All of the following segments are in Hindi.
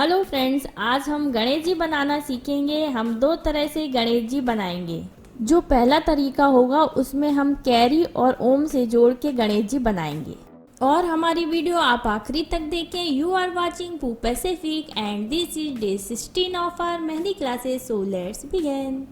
हेलो फ्रेंड्स, आज हम गणेश जी बनाना सीखेंगे। हम दो तरह से गणेश जी बनाएंगे। जो पहला तरीका होगा उसमें हम कैरी और ओम से जोड़ के गणेश जी बनाएंगे। और हमारी वीडियो आप आखिरी तक देखें। यू आर वाचिंग पू Pacific and this is day 16 of our mehndi classes, so let's begin.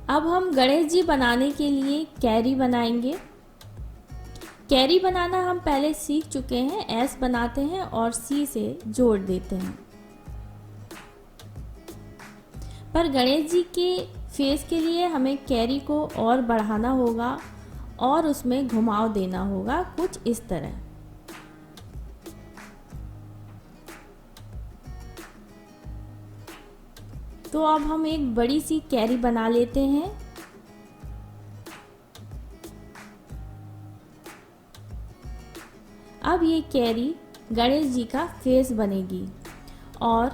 अब हम गणेश जी बनाने के लिए कैरी बनाएंगे। कैरी बनाना हम पहले सीख चुके हैं। एस बनाते हैं और सी से जोड़ देते हैं। पर गणेश जी के फेस के लिए हमें कैरी को और बढ़ाना होगा और उसमें घुमाव देना होगा कुछ इस तरह। तो अब हम एक बड़ी सी कैरी बना लेते हैं। अब ये कैरी गणेश जी का फेस बनेगी और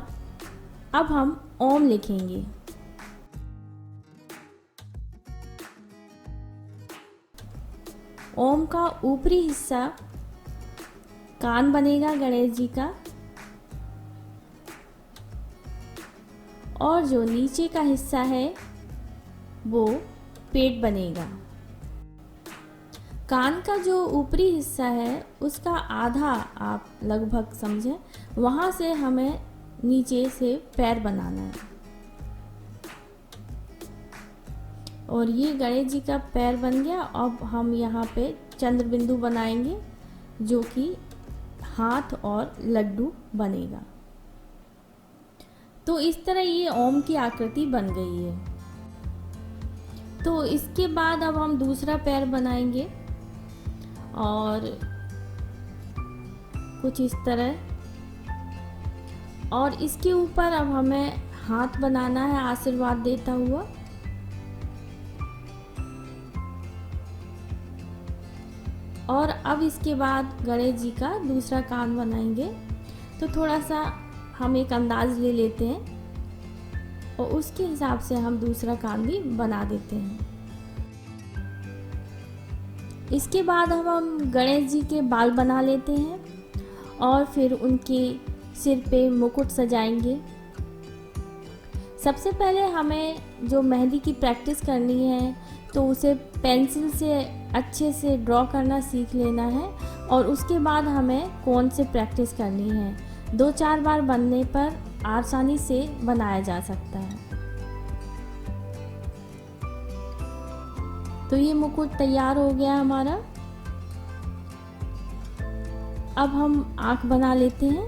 अब हम ओम लिखेंगे। ओम का ऊपरी हिस्सा कान बनेगा गणेश जी का, और जो नीचे का हिस्सा है वो पेट बनेगा। कान का जो ऊपरी हिस्सा है उसका आधा आप लगभग समझें, वहाँ से हमें नीचे से पैर बनाना है। और ये गणेश जी का पैर बन गया। अब हम यहाँ पे चंद्र बिंदु बनाएंगे जो कि हाथ और लड्डू बनेगा। तो इस तरह ये ओम की आकृति बन गई है। तो इसके बाद अब हम दूसरा पैर बनाएंगे और कुछ इस तरह, और इसके ऊपर अब हमें हाथ बनाना है आशीर्वाद देता हुआ। और अब इसके बाद गणेश जी का दूसरा कान बनाएंगे। तो थोड़ा सा हम एक अंदाज ले लेते हैं और उसके हिसाब से हम दूसरा कान भी बना देते हैं। इसके बाद हम गणेश जी के बाल बना लेते हैं और फिर उनके सिर पे मुकुट सजाएंगे। सबसे पहले हमें जो मेहंदी की प्रैक्टिस करनी है तो उसे पेंसिल से अच्छे से ड्रॉ करना सीख लेना है, और उसके बाद हमें कोन से प्रैक्टिस करनी है। 2-4 बार बनने पर आसानी से बनाया जा सकता है। तो ये मुकुट तैयार हो गया हमारा। अब हम आँख बना लेते हैं।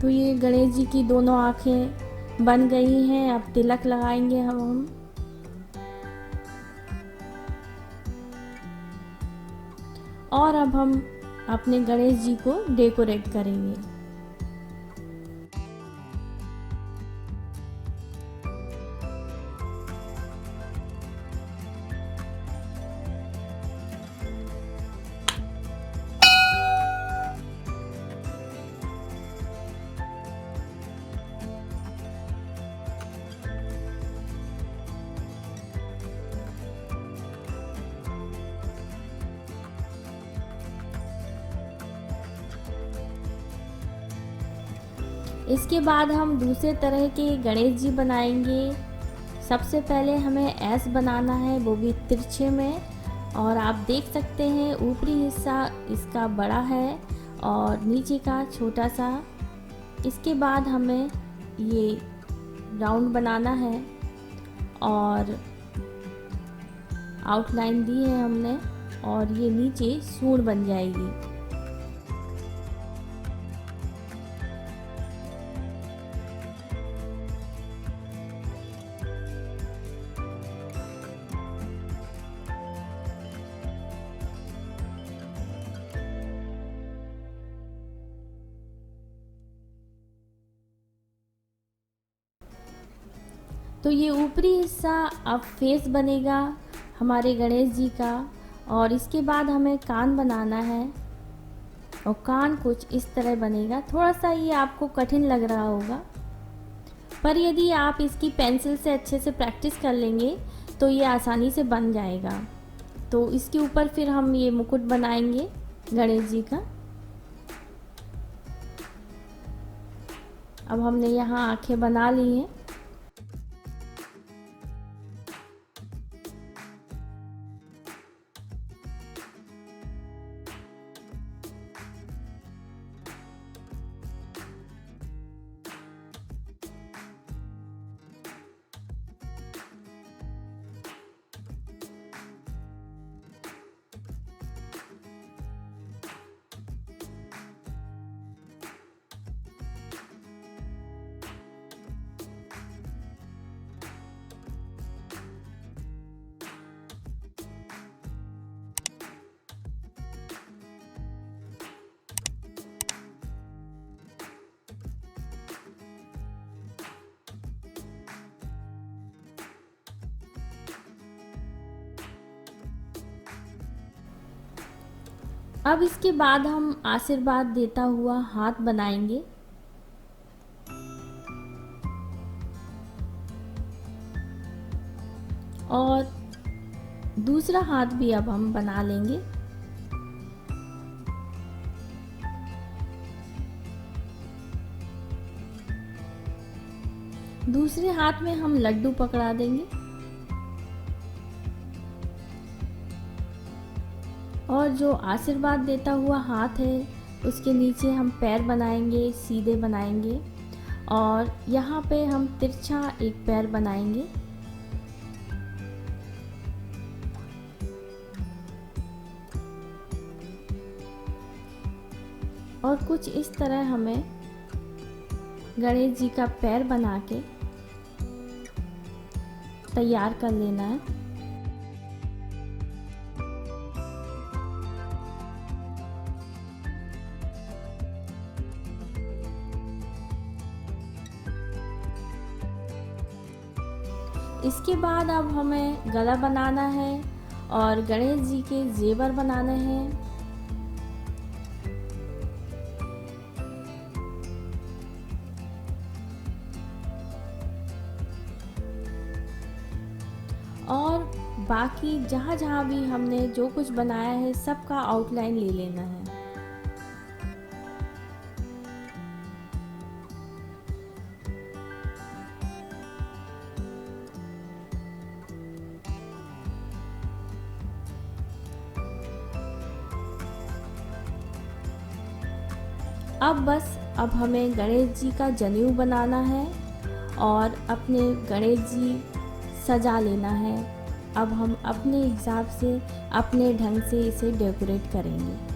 तो ये गणेश जी की दोनों आँखें बन गई हैं। अब तिलक लगाएंगे हम। और अब हम अपने गणेश जी को डेकोरेट करेंगे। इसके बाद हम दूसरे तरह के गणेश जी बनाएंगे। सबसे पहले हमें एस बनाना है, वो भी तिरछे में। और आप देख सकते हैं ऊपरी हिस्सा इसका बड़ा है और नीचे का छोटा सा। इसके बाद हमें ये राउंड बनाना है और आउटलाइन दी है हमने, और ये नीचे सूंड बन जाएगी। तो ये ऊपरी हिस्सा अब फेस बनेगा हमारे गणेश जी का, और इसके बाद हमें कान बनाना है और कान कुछ इस तरह बनेगा। थोड़ा सा ये आपको कठिन लग रहा होगा, पर यदि आप इसकी पेंसिल से अच्छे से प्रैक्टिस कर लेंगे तो ये आसानी से बन जाएगा। तो इसके ऊपर फिर हम ये मुकुट बनाएंगे गणेश जी का। अब हमने यहाँ आंखें बना ली हैं। अब इसके बाद हम आशीर्वाद देता हुआ हाथ बनाएंगे। और दूसरा हाथ भी अब हम बना लेंगे। दूसरे हाथ में हम लड्डू पकड़ा देंगे और जो आशीर्वाद देता हुआ हाथ है उसके नीचे हम पैर बनाएंगे, सीधे बनाएंगे और यहाँ पे हम तिरछा एक पैर बनाएंगे। और कुछ इस तरह हमें गणेश जी का पैर बना के तैयार कर लेना है। इसके बाद अब हमें गला बनाना है और गणेश जी के जेवर बनाने हैं। और बाकी जहाँ जहाँ भी हमने जो कुछ बनाया है सबका आउटलाइन ले लेना है। अब हमें गणेश जी का जनेऊ बनाना है और अपने गणेश जी सजा लेना है। अब हम अपने हिसाब से अपने ढंग से इसे डेकोरेट करेंगे।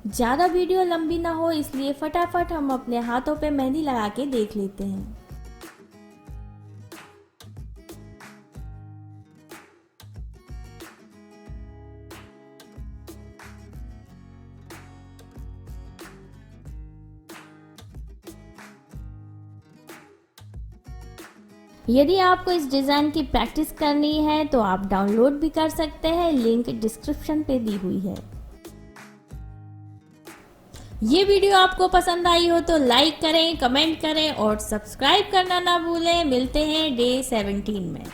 ज़्यादा वीडियो लंबी ना हो इसलिए फटाफट हम अपने हाथों पे मेहंदी लगा के देख लेते हैं। यदि आपको इस डिज़ाइन की प्रैक्टिस करनी है तो आप डाउनलोड भी कर सकते हैं, लिंक डिस्क्रिप्शन पे दी हुई है। ये वीडियो आपको पसंद आई हो तो लाइक करें, कमेंट करें और सब्सक्राइब करना ना भूलें। मिलते हैं डे 17 में।